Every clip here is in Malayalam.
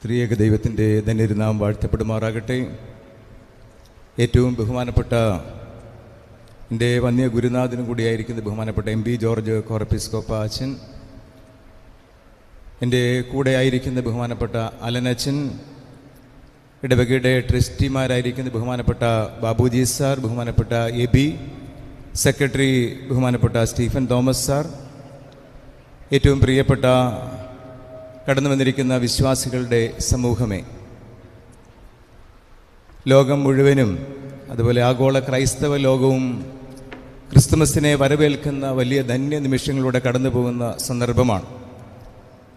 ത്രിയേക ദൈവത്തിൻ്റെ ധന്യനാമം വാഴ്ത്തപ്പെടുമാറാകട്ടെ. ഏറ്റവും ബഹുമാനപ്പെട്ട എൻ്റെ വന്യ ഗുരുനാഥനും കൂടിയായിരിക്കുന്ന ബഹുമാനപ്പെട്ട എം പി ജോർജ് കോറപ്പിസ്കോപ്പ അച്ഛൻ, എൻ്റെ കൂടെ ആയിരിക്കുന്ന ബഹുമാനപ്പെട്ട അലനച്ഛൻ, ഇടവകയുടെ ട്രസ്റ്റിമാരായിരിക്കുന്ന ബഹുമാനപ്പെട്ട ബാബുജി സാർ, ബഹുമാനപ്പെട്ട എ ബി സെക്രട്ടറി ബഹുമാനപ്പെട്ട സ്റ്റീഫൻ തോമസ് സാർ, ഏറ്റവും പ്രിയപ്പെട്ട കടന്നു വന്നിരിക്കുന്ന വിശ്വാസികളുടെ സമൂഹമേ, ലോകം മുഴുവനും അതുപോലെ ആഗോള ക്രൈസ്തവ ലോകവും ക്രിസ്തുമസിനെ വരവേൽക്കുന്ന വലിയ ധന്യ നിമിഷങ്ങളിലൂടെ കടന്നു പോകുന്ന സന്ദർഭമാണ്.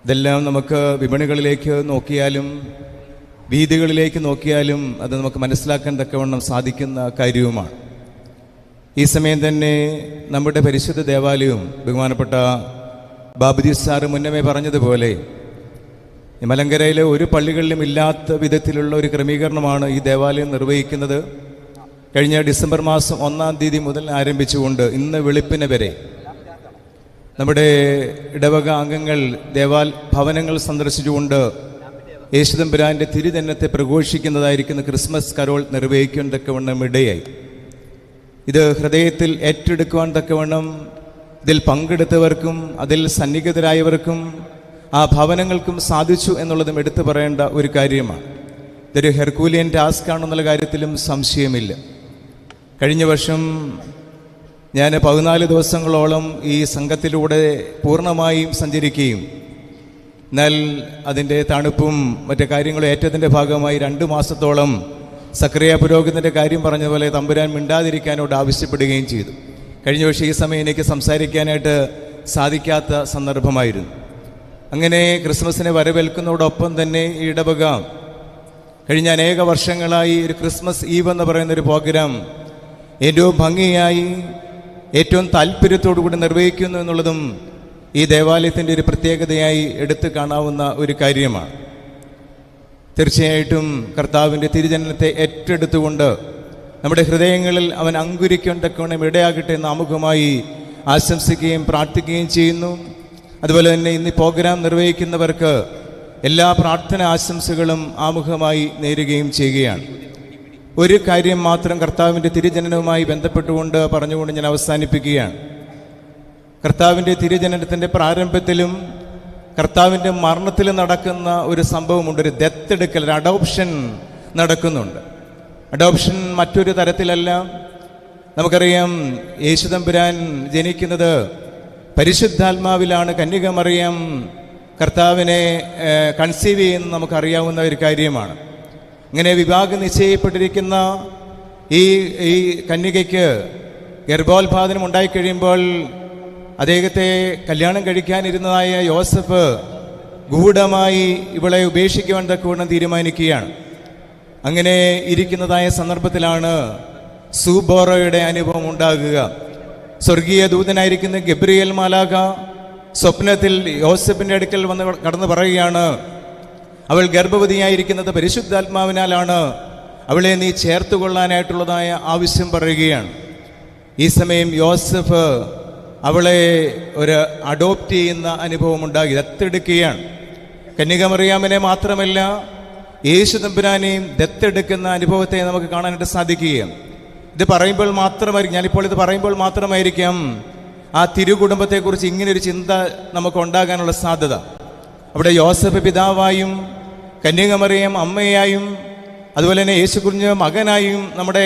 ഇതെല്ലാം നമുക്ക് വിപണികളിലേക്ക് നോക്കിയാലും വീഥികളിലേക്ക് നോക്കിയാലും അത് നമുക്ക് മനസ്സിലാക്കാൻ തക്കവണ്ണം സാധിക്കുന്ന കാര്യവുമാണ്. ഈ സമയം തന്നെ നമ്മുടെ പരിശുദ്ധ ദേവാലയവും ബഹുമാനപ്പെട്ട ബാബുജി സാറ് മുന്നമേ പറഞ്ഞതുപോലെ മലങ്കരയിലെ ഒരു പള്ളികളിലും ഇല്ലാത്ത വിധത്തിലുള്ള ഒരു ക്രമീകരണമാണ് ഈ ദേവാലയം നിർവഹിക്കുന്നത്. കഴിഞ്ഞ ഡിസംബർ മാസം 1-ാം തീയതി മുതൽ ആരംഭിച്ചുകൊണ്ട് ഇന്ന് വെളുപ്പിന് വരെ നമ്മുടെ ഇടവക അംഗങ്ങൾ ഭവനങ്ങൾ സന്ദർശിച്ചുകൊണ്ട് യേശുദമ്പുരാൻ്റെ തിരുജനനത്തെ പ്രഘോഷിക്കുന്നതായിരിക്കുന്ന ക്രിസ്മസ് കരോൾ നിർവഹിക്കാൻ തക്കവണ്ണം ഇടയായി. ഇത് ഹൃദയത്തിൽ ഏറ്റെടുക്കുവാൻ തക്കവണ്ണം ഇതിൽ പങ്കെടുത്തവർക്കും അതിൽ സന്നിഹിതരായവർക്കും ആ ഭവനങ്ങൾക്കും സാധിച്ചു എന്നുള്ളതും എടുത്തു പറയേണ്ട ഒരു കാര്യമാണ്. ഇതൊരു ഹെർക്കൂലിയൻ ടാസ്ക് ആണെന്നുള്ള കാര്യത്തിലും സംശയമില്ല. കഴിഞ്ഞ വർഷം ഞാൻ 14 ദിവസങ്ങളോളം ഈ സംഘത്തിലൂടെ പൂർണ്ണമായും സഞ്ചരിക്കുകയും എന്നാൽ അതിൻ്റെ തണുപ്പും മറ്റു കാര്യങ്ങളും ഏറ്റതിൻ്റെ ഭാഗമായി 2 മാസത്തോളം സക്രിയ പുരോഹിതൻ്റെ കാര്യം പറഞ്ഞതുപോലെ തമ്പുരാൻ മിണ്ടാതിരിക്കാനോട് ആവശ്യപ്പെടുകയും ചെയ്തു. കഴിഞ്ഞ വർഷം ഈ സമയം എനിക്ക് സംസാരിക്കാനായിട്ട് സാധിക്കാത്ത സന്ദർഭമായിരുന്നു. അങ്ങനെ ക്രിസ്മസിനെ വരവേൽക്കുന്നതോടൊപ്പം തന്നെ ഈ ഇടവക കഴിഞ്ഞ അനേക വർഷങ്ങളായി ഒരു ക്രിസ്മസ് ഈവ് എന്ന് പറയുന്നൊരു പ്രോഗ്രാം ഏറ്റവും ഭംഗിയായി ഏറ്റവും താല്പര്യത്തോടു കൂടി നിർവഹിക്കുന്നു എന്നുള്ളതും ഈ ദേവാലയത്തിൻ്റെ ഒരു പ്രത്യേകതയായി എടുത്തു കാണാവുന്ന ഒരു കാര്യമാണ്. തീർച്ചയായിട്ടും കർത്താവിൻ്റെ തിരുജനനത്തെ ഏറ്റെടുത്തുകൊണ്ട് നമ്മുടെ ഹൃദയങ്ങളിൽ അവൻ അങ്കുരിക്കാൻ തക്കവണ്ണം ഇടയാകട്ടെ എന്ന് ആമുഖമായി ആശംസിക്കുകയും പ്രാർത്ഥിക്കുകയും ചെയ്യുന്നു. അതുപോലെ തന്നെ ഇന്ന് ഈ പ്രോഗ്രാം നിർവഹിക്കുന്നവർക്ക് എല്ലാ പ്രാർത്ഥന ആശംസകളും ആമുഖമായി നേരുകയും ചെയ്യുകയാണ്. ഒരു കാര്യം മാത്രം കർത്താവിൻ്റെ തിരുജനനവുമായി ബന്ധപ്പെട്ടുകൊണ്ട് പറഞ്ഞുകൊണ്ട് ഞാൻ അവസാനിപ്പിക്കുകയാണ്. കർത്താവിൻ്റെ തിരുജനനത്തിൻ്റെ പ്രാരംഭത്തിലും കർത്താവിൻ്റെ മരണത്തിലും നടക്കുന്ന ഒരു സംഭവമുണ്ട്. ഒരു ദത്തെടുക്കൽ, ഒരു അഡോപ്ഷൻ നടക്കുന്നുണ്ട്. അഡോപ്ഷൻ മറ്റൊരു തരത്തിലല്ല. നമുക്കറിയാം, യേശുദമ്പുരാൻ ജനിക്കുന്നത് പരിശുദ്ധാത്മാവിലാണ്. കന്യക മറിയം കർത്താവിനെ കൺസീവ് ചെയ്യുന്നത് നമുക്കറിയാവുന്ന ഒരു കാര്യമാണ്. ഇങ്ങനെ വിവാഹം നിശ്ചയിക്കപ്പെട്ടിരിക്കുന്ന ഈ കന്യകയ്ക്ക് ഗർഭോത്പാദനം ഉണ്ടായിക്കഴിയുമ്പോൾ അദ്ദേഹത്തെ കല്യാണം കഴിക്കാനിരുന്നതായ യോസഫ് ഗൂഢമായി ഇവളെ ഉപേക്ഷിക്കുവാൻ തക്കവണ്ണം തീരുമാനിക്കുകയാണ്. അങ്ങനെ ഇരിക്കുന്നതായ സന്ദർഭത്തിലാണ് സൂബോറയുടെ അനുഭവം ഉണ്ടാകുക. സ്വർഗീയ ദൂതനായിരിക്കുന്ന ഗബ്രിയേൽ മാലാഖ സ്വപ്നത്തിൽ യോസഫിൻ്റെ അടുക്കൽ വന്ന് കടന്നു പറയുകയാണ്, അവൾ ഗർഭവതിയായിരിക്കുന്നത് പരിശുദ്ധാത്മാവിനാലാണ്, അവളെ നീ ചേർത്തുകൊള്ളാനായിട്ടുള്ളതായ ആവശ്യം പറയുകയാണ്. ഈ സമയം യോസഫ് അവളെ ഒരു അഡോപ്റ്റ് ചെയ്യുന്ന അനുഭവം ഉണ്ടാക്കി, ദത്തെടുക്കുകയാണ്. കന്യക മറിയാമിനെ മാത്രമല്ല, യേശു തമ്പുരാനെയും ദത്തെടുക്കുന്ന അനുഭവത്തെ നമുക്ക് കാണാനായിട്ട് സാധിക്കുകയാണ്. ഇത് പറയുമ്പോൾ മാത്രമായിരിക്കും, ഞാനിപ്പോൾ ഇത് പറയുമ്പോൾ മാത്രമായിരിക്കാം ആ തിരുകുടുംബത്തെക്കുറിച്ച് ഇങ്ങനൊരു ചിന്ത നമുക്ക് ഉണ്ടാകാനുള്ള സാധ്യത. അവിടെ യോസഫ് പിതാവായും കന്യക മറിയം അമ്മയായും അതുപോലെ തന്നെ യേശു കുഞ്ഞ് മകനായും നമ്മുടെ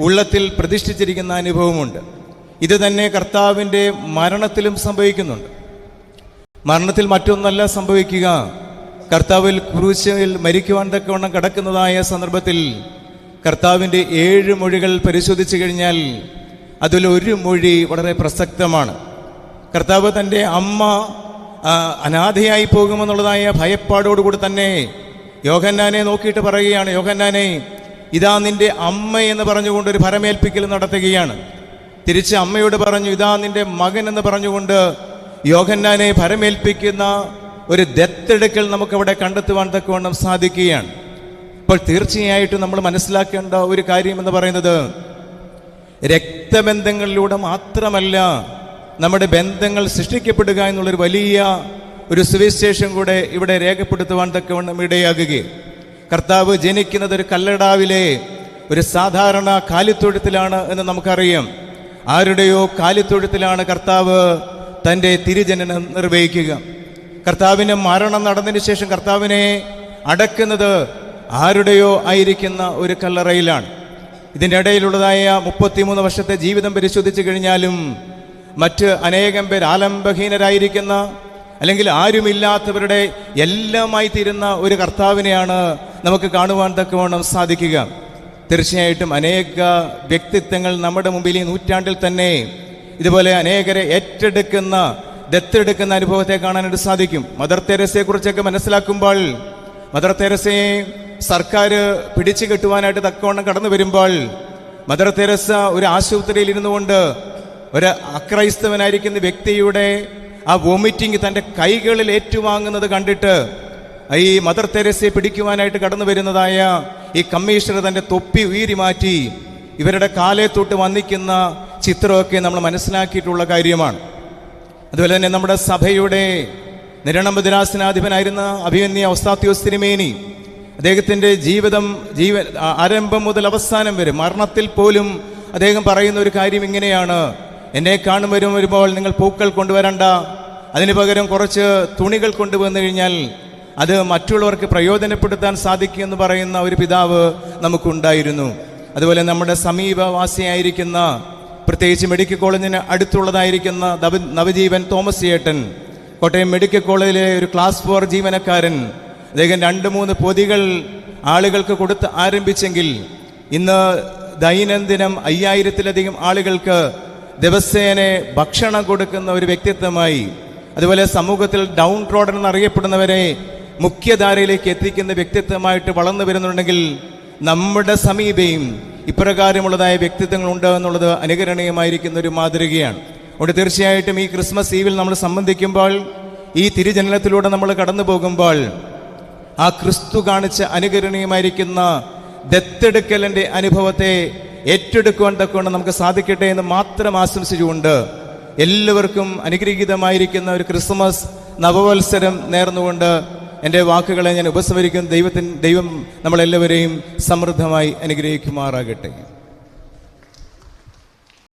ഉള്ളത്തിൽ പ്രതിഷ്ഠിച്ചിരിക്കുന്ന അനുഭവമുണ്ട്. ഇത് തന്നെ കർത്താവിൻ്റെ മരണത്തിലും സംഭവിക്കുന്നുണ്ട്. മരണത്തിൽ മറ്റൊന്നല്ല സംഭവിക്കുക, കർത്താവിൽ ക്രൂശിൽ മരിക്കുവാൻ തക്കവണ്ണം കിടക്കുന്നതായ സന്ദർഭത്തിൽ കർത്താവിൻ്റെ 7 മൊഴികൾ പരിശോധിച്ചു കഴിഞ്ഞാൽ അതിലൊരു മൊഴി വളരെ പ്രസക്തമാണ്. കർത്താവ് തൻ്റെ അമ്മ അനാഥയായി പോകുമെന്നുള്ളതായ ഭയപ്പാടോടുകൂടി തന്നെ യോഹന്നാനെ നോക്കിയിട്ട് പറയുകയാണ്, യോഹന്നാനെ ഇതാ നിൻ്റെ അമ്മ എന്ന് പറഞ്ഞുകൊണ്ടൊരു ഭരമേൽപ്പിക്കൽ നടത്തുകയാണ്. തിരിച്ച് അമ്മയോട് പറഞ്ഞു, ഇതാ നിൻ്റെ മകൻ എന്ന് പറഞ്ഞുകൊണ്ട് യോഹന്നാനെ ഭരമേൽപ്പിക്കുന്ന ഒരു ദത്തെടുക്കൽ നമുക്കവിടെ കണ്ടെത്തുവാൻ തക്കവണ്ണം സാധിക്കുകയാണ്. അപ്പോൾ തീർച്ചയായിട്ടും നമ്മൾ മനസ്സിലാക്കേണ്ട ഒരു കാര്യം എന്ന് പറയുന്നത്, രക്തബന്ധങ്ങളിലൂടെ മാത്രമല്ല നമ്മുടെ ബന്ധങ്ങൾ സൃഷ്ടിക്കപ്പെടുക എന്നുള്ളൊരു വലിയ ഒരു സുവിശേഷം കൂടെ ഇവിടെ രേഖപ്പെടുത്തുവാൻ തക്കവണ്ണം ഇടയാകുകയും, കർത്താവ് ജനിക്കുന്നത് ഒരു കല്ലടാവിലെ ഒരു സാധാരണ കാലിത്തൊഴുത്തിലാണ് എന്ന് നമുക്കറിയാം. ആരുടെയോ കാലിത്തൊഴുത്തിലാണ് കർത്താവ് തൻ്റെ തിരുജനനം നിർവഹിക്കുക. കർത്താവിൻ്റെ മരണം നടന്നതിന് ശേഷം കർത്താവിനെ അടക്കുന്നത് ആരുടെയോ ആയിരിക്കുന്ന ഒരു കല്ലറയിലാണ്. ഇതിൻ്റെ ഇടയിലുള്ളതായ 33 വർഷത്തെ ജീവിതം പരിശോധിച്ചു കഴിഞ്ഞാലും മറ്റ് അനേകം പേർ ആലംബഹീനരായിരിക്കുന്ന, അല്ലെങ്കിൽ ആരുമില്ലാത്തവരുടെ എല്ലാമായി തീരുന്ന ഒരു കർത്താവിനെയാണ് നമുക്ക് കാണുവാൻ തക്കവണ്ണം സാധിക്കുക. തീർച്ചയായിട്ടും അനേക വ്യക്തിത്വങ്ങൾ നമ്മുടെ മുമ്പിൽ ഈ നൂറ്റാണ്ടിൽ തന്നെ ഇതുപോലെ അനേകരെ ദത്തെടുക്കുന്ന അനുഭവത്തെ കാണാനായിട്ട് സാധിക്കും. മദർ തെരേസയെക്കുറിച്ചൊക്കെ മനസ്സിലാക്കുമ്പോൾ, മദർ തെരേസയെ സർക്കാർ പിടിച്ചു കെട്ടുവാനായിട്ട് തക്കവണ്ണം കടന്നു വരുമ്പോൾ, മദർ തെരേസ ഒരു ആശുപത്രിയിൽ ഇരുന്നു കൊണ്ട് ഒരു അക്രൈസ്തവനായിരിക്കുന്ന വ്യക്തിയുടെ ആ വോമിറ്റിംഗ് തൻ്റെ കൈകളിൽ ഏറ്റുവാങ്ങുന്നത് കണ്ടിട്ട് ഈ മദർ തെരേസയെ പിടിക്കുവാനായിട്ട് കടന്നു വരുന്നതായ ഈ കമ്മീഷണർ തൻ്റെ തൊപ്പി ഉയരി മാറ്റി ഇവരുടെ കാലെ തൊട്ട് വന്നിക്കുന്ന ചിത്രമൊക്കെ നമ്മൾ മനസ്സിലാക്കിയിട്ടുള്ള കാര്യമാണ്. അതുപോലെ തന്നെ നമ്മുടെ സഭയുടെ നിരണമദ്രാസനാധിപനായിരുന്ന അഭിമന്യ ഔസ്താത്യോസ് തിരുമേനി, അദ്ദേഹത്തിൻ്റെ ആരംഭം മുതൽ അവസാനം വരെ മരണത്തിൽ പോലും അദ്ദേഹം പറയുന്ന ഒരു കാര്യം ഇങ്ങനെയാണ്: എന്നെ വരുമ്പോൾ നിങ്ങൾ പൂക്കൾ കൊണ്ടുവരണ്ട, അതിന് പകരം കുറച്ച് തുണികൾ കൊണ്ടുവന്നു കഴിഞ്ഞാൽ അത് മറ്റുള്ളവർക്ക് പ്രയോജനപ്പെടുത്താൻ സാധിക്കുമെന്ന് പറയുന്ന ഒരു പിതാവ് നമുക്കുണ്ടായിരുന്നു. അതുപോലെ നമ്മുടെ സമീപവാസിയായിരിക്കുന്ന, പ്രത്യേകിച്ച് മെഡിക്കൽ കോളേജിന് അടുത്തുള്ളതായിരിക്കുന്ന നവജീവൻ തോമസ് ചേട്ടൻ, കോട്ടയം മെഡിക്കൽ കോളേജിലെ ഒരു ക്ലാസ് 4 ജീവനക്കാരൻ, അദ്ദേഹം 2-3 പൊതികൾ ആളുകൾക്ക് കൊടുത്ത് ആരംഭിച്ചെങ്കിൽ ഇന്ന് ദൈനംദിനം 5000-ലധികം ആളുകൾക്ക് ദിവസേന ഭക്ഷണം കൊടുക്കുന്ന ഒരു വ്യക്തിത്വമായി, അതുപോലെ സമൂഹത്തിൽ ഡൗൺ റോഡൻ എന്നറിയപ്പെടുന്നവരെ മുഖ്യധാരയിലേക്ക് എത്തിക്കുന്ന വ്യക്തിത്വമായിട്ട് വളർന്നു വരുന്നുണ്ടെങ്കിൽ നമ്മുടെ സമീപയും ഇപ്രകാരമുള്ളതായ വ്യക്തിത്വങ്ങളുണ്ട് എന്നുള്ളത് അനുകരണീയമായിരിക്കുന്ന ഒരു മാതൃകയാണ്. അതുകൊണ്ട് തീർച്ചയായിട്ടും ഈ ക്രിസ്മസ് ഈവിൽ നമ്മൾ സംബന്ധിക്കുമ്പോൾ, ഈ തിരുജനനത്തിലൂടെ നമ്മൾ കടന്നു പോകുമ്പോൾ ആ ക്രിസ്തു കാണിച്ച അനുകരണീയമായിരിക്കുന്ന ദത്തെടുക്കലിൻ്റെ അനുഭവത്തെ ഏറ്റെടുക്കുവാൻ തക്കൊണ്ട് നമുക്ക് സാധിക്കട്ടെ എന്ന് മാത്രം ആശംസിച്ചുകൊണ്ട് എല്ലാവർക്കും അനുഗ്രഹീതമായിരിക്കുന്ന ഒരു ക്രിസ്മസ് നവവത്സരം നേർന്നുകൊണ്ട് എൻ്റെ വാക്കുകളെ ഞാൻ ഉപസംഹരിക്കും. ദൈവം നമ്മളെല്ലാവരെയും സമൃദ്ധമായി അനുഗ്രഹിക്കുമാറാകട്ടെ.